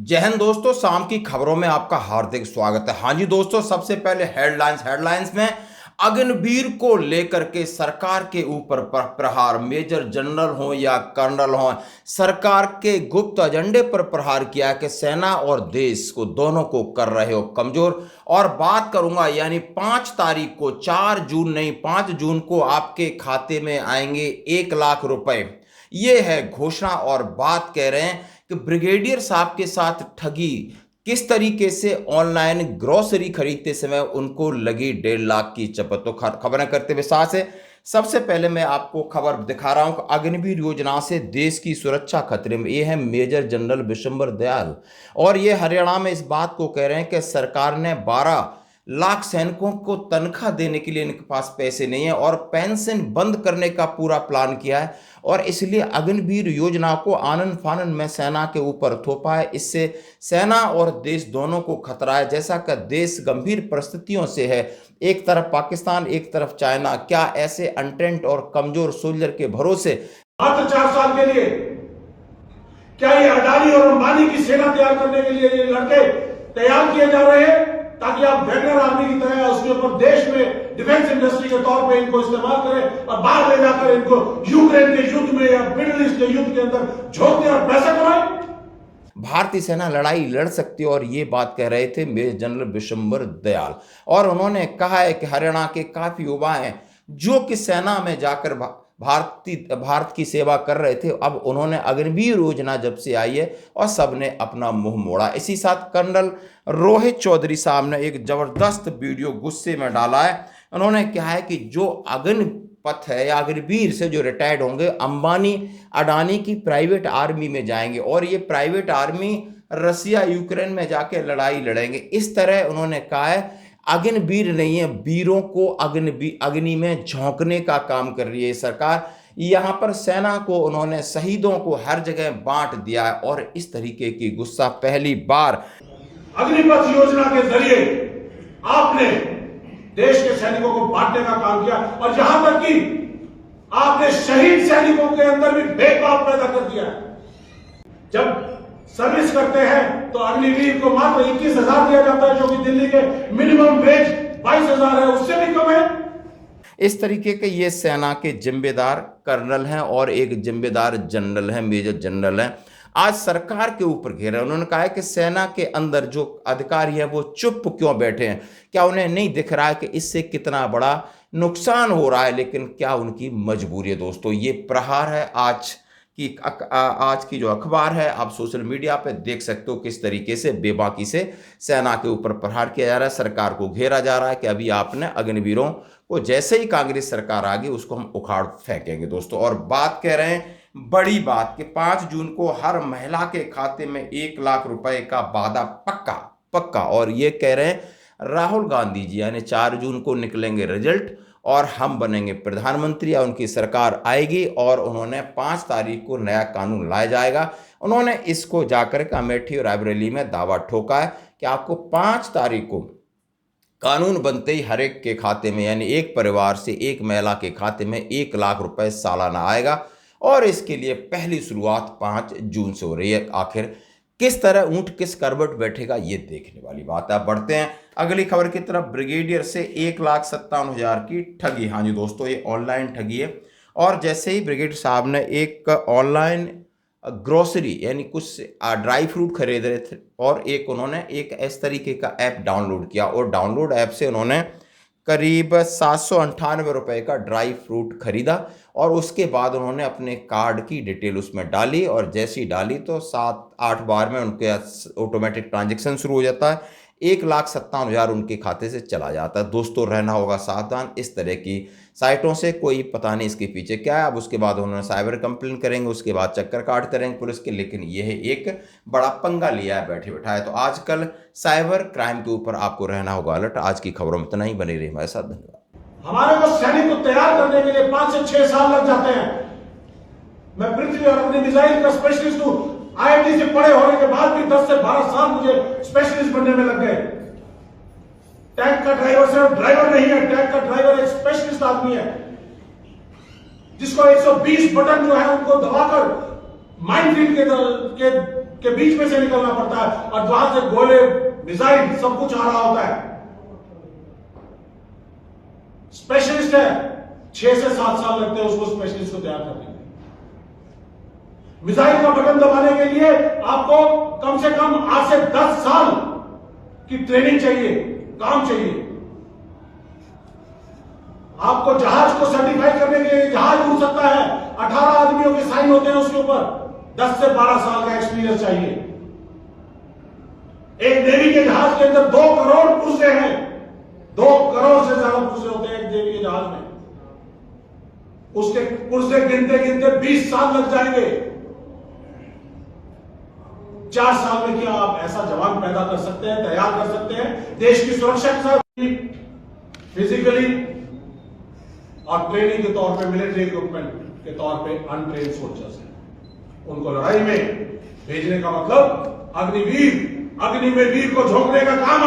जय हिंद दोस्तों, शाम की खबरों में आपका हार्दिक स्वागत है। हाँ जी दोस्तों, सबसे पहले हेडलाइंस में अग्निवीर को लेकर के सरकार के ऊपर प्रहार, मेजर जनरल हो या कर्नल हो, सरकार के गुप्त एजेंडे पर प्रहार किया कि सेना और देश को दोनों को कर रहे हो कमजोर। और बात करूंगा यानी 5 तारीख को, 4 जून नहीं 5 जून को आपके खाते में आएंगे 1 लाख रुपए। ये है घोषणा। और बात कह रहे हैं कि ब्रिगेडियर साहब के साथ ठगी, किस तरीके से ऑनलाइन ग्रोसरी खरीदते समय उनको लगी 1.5 लाख की चपत। तो खबरें करते हुए साथ है। सबसे पहले मैं आपको खबर दिखा रहा हूं कि अग्निवीर योजना से देश की सुरक्षा खतरे में। ये है मेजर जनरल विशंबर दयाल, और ये हरियाणा में इस बात को कह रहे हैं कि सरकार ने 12 लाख सैनिकों को तनख्वाह देने के लिए इनके पास पैसे नहीं है और पेंशन बंद करने का पूरा प्लान किया है, और इसलिए अग्निवीर योजना को आनन फानन में सेना के ऊपर थोपा है। इससे सेना और देश दोनों को खतरा है। जैसा कि देश गंभीर परिस्थितियों से है, एक तरफ पाकिस्तान एक तरफ चाइना, क्या ऐसे अनटेंट और कमजोर सोल्जर के भरोसे मात्र 4 साल के लिए क्या ये अडानी और अंबानी की सेना तैयार करने के लिए ये लड़के तैयार किए जा रहे हैं ताकि आप वेगनर आर्मी की तरह उसके ऊपर देश में डिफेंस इंडस्ट्री के तौर पे इनको इस्तेमाल करें और बाहर ले जाकर इनको यूक्रेन के युद्ध में या मिडिल ईस्ट के युद्ध के अंदर झोंक दें और पैसा कमाएं? भारतीय सेना लड़ाई लड़ सकती है, और ये बात कह रहे थे मेजर जनरल विशंबर दयाल। और उन्होंने कहा है कि हरियाणा के काफी युवा हैं जो कि सेना में जाकर भारत की सेवा कर रहे थे। अब उन्होंने अग्निवीर योजना जब से आई है और सबने अपना मुंह मोड़ा। इसी साथ कर्नल रोहित चौधरी साहब ने एक जबरदस्त वीडियो गुस्से में डाला है। उन्होंने कहा है कि जो अग्निपथ है या अग्निवीर से जो रिटायर्ड होंगे, अंबानी अडानी की प्राइवेट आर्मी में जाएंगे, और ये प्राइवेट आर्मी रसिया यूक्रेन में जाके लड़ाई लड़ेंगे। इस तरह उन्होंने कहा है अग्निवीर नहीं है, वीरों को अग्नि में झोंकने का काम कर रही है सरकार। यहां पर सेना को उन्होंने शहीदों को हर जगह बांट दिया है, और इस तरीके की गुस्सा पहली बार अग्निपथ योजना के जरिए आपने देश के सैनिकों को बांटने का काम किया, और यहां तक कि आपने शहीद सैनिकों के अंदर भी भेदभाव पैदा कर दिया। जब सर्विस करते हैं तो अग्निवीर को मात्र 21,000 दिया जाता है, जो कि दिल्ली के मिनिमम वेज 22,000 है, उससे भी कम है। इस तरीके के ये सेना के जिम्मेदार कर्नल हैं और एक जिम्मेदार जनरल हैं, मेजर जनरल हैं। आज सरकार के ऊपर घेरा। उन्होंने कहा है कि सेना के अंदर जो अधिकारी हैं वो चुप क्यों बैठे हैं, क्या उन्हें नहीं दिख रहा है कि इससे कितना बड़ा नुकसान हो रहा है। लेकिन क्या उनकी मजबूरी है दोस्तों। ये प्रहार है आज की जो अखबार है, आप सोशल मीडिया पे देख सकते हो किस तरीके से बेबाकी से सेना के ऊपर प्रहार किया जा रहा है, सरकार को घेरा जा रहा है कि अभी आपने अग्निवीरों को, जैसे ही कांग्रेस सरकार आ गई उसको हम उखाड़ फेंकेंगे दोस्तों। और बात कह रहे हैं बड़ी बात कि 5 जून को हर महिला के खाते में 1 लाख रुपए का वादा पक्का। और ये कह रहे हैं राहुल गांधी जी, यानी 4 जून को निकलेंगे रिजल्ट और हम बनेंगे प्रधानमंत्री या उनकी सरकार आएगी, और उन्होंने 5 तारीख को नया कानून लाया जाएगा। उन्होंने इसको जाकर के अमेठी और रायबरेली में दावा ठोका है कि आपको 5 तारीख को कानून बनते ही हर एक के खाते में, यानी एक परिवार से एक महिला के खाते में 1 लाख रुपए सालाना आएगा। और इसके लिए पहली शुरुआत 5 जून से हो रही है। आखिर किस तरह ऊंट किस करवट बैठेगा, ये देखने वाली बात है। बढ़ते हैं अगली खबर की तरफ। ब्रिगेडियर से 1,57,000 की ठगी। हाँ जी दोस्तों, ये ऑनलाइन ठगी है। और जैसे ही ब्रिगेडियर साहब ने एक ऑनलाइन ग्रोसरी यानी कुछ ड्राई फ्रूट खरीद रहे थे, और एक उन्होंने एक इस तरीके का ऐप डाउनलोड किया, और डाउनलोड ऐप से उन्होंने करीब 798 रुपए का ड्राई फ्रूट खरीदा। और उसके बाद उन्होंने अपने कार्ड की डिटेल उसमें डाली, और जैसी डाली तो 7-8 बार में उनके ऑटोमेटिक ट्रांजैक्शन शुरू हो जाता है। 1,57,000 उनके खाते से चला जाता है। दोस्तों रहना होगा सावधान इस तरह की साइटों से, कोई पता नहीं इसके पीछे क्या है। अब उसके बाद उन्होंने साइबर कंप्लेन करेंगे, उसके बाद चक्कर काटते रहेंगे पुलिस के। लेकिन यह एक बड़ा पंगा लिया है बैठे बैठाए। तो आजकल साइबर क्राइम के ऊपर आपको रहना होगा अलर्ट। आज की खबरों में इतना ही, बने रहिए हमारे साथ। धन्यवाद। हमारे को सैनिक को तैयार करने के लिए 5 से 6 साल लग जाते हैं। मैं पृथ्वी और अपनी मिसाइल का स्पेशलिस्ट हूं। आईआईटी से पढ़े होने के बाद भी 10 से 12 साल मुझे स्पेशलिस्ट बनने में लग गए। टैंक का ड्राइवर सिर्फ ड्राइवर नहीं है, टैंक का ड्राइवर एक स्पेशलिस्ट आदमी है जिसको 120 बटन जो है उनको दबाकर माइनफील्ड के के बीच में से निकलना पड़ता है और वहां से गोले, मिसाइल सब कुछ आ रहा होता है। स्पेशलिस्ट है, 6 से 7 साल लगते हैं उसको स्पेशलिस्ट को तैयार करने में। मिसाइल का बटन दबाने के लिए आपको कम से कम 8 से 10 साल की ट्रेनिंग चाहिए, काम चाहिए। आपको जहाज को सर्टिफाई करने के लिए जहाज उड़ सकता है, 18 आदमियों के साइन होते हैं उसके ऊपर, 10 से 12 साल का एक्सपीरियंस चाहिए। एक नेवी के जहाज के अंदर 2 करोड़ पुर्जे हैं, 2 करोड़ से ज्यादा पुर्जे होते हैं एक नेवी के जहाज में। उसके पुर्जे गिनते गिनते 20 साल लग जाएंगे। 4 साल में क्या आप ऐसा जवान पैदा कर सकते हैं, तैयार कर सकते हैं देश की सुरक्षा के साथ, फिजिकली और ट्रेनिंग के तौर पे, मिलिट्री इक्विपमेंट के तौर पे अनट्रेन्ड सोल्जर्स हैं। उनको लड़ाई में भेजने का मतलब अग्निवीर, अग्नि में वीर को झोंकने का काम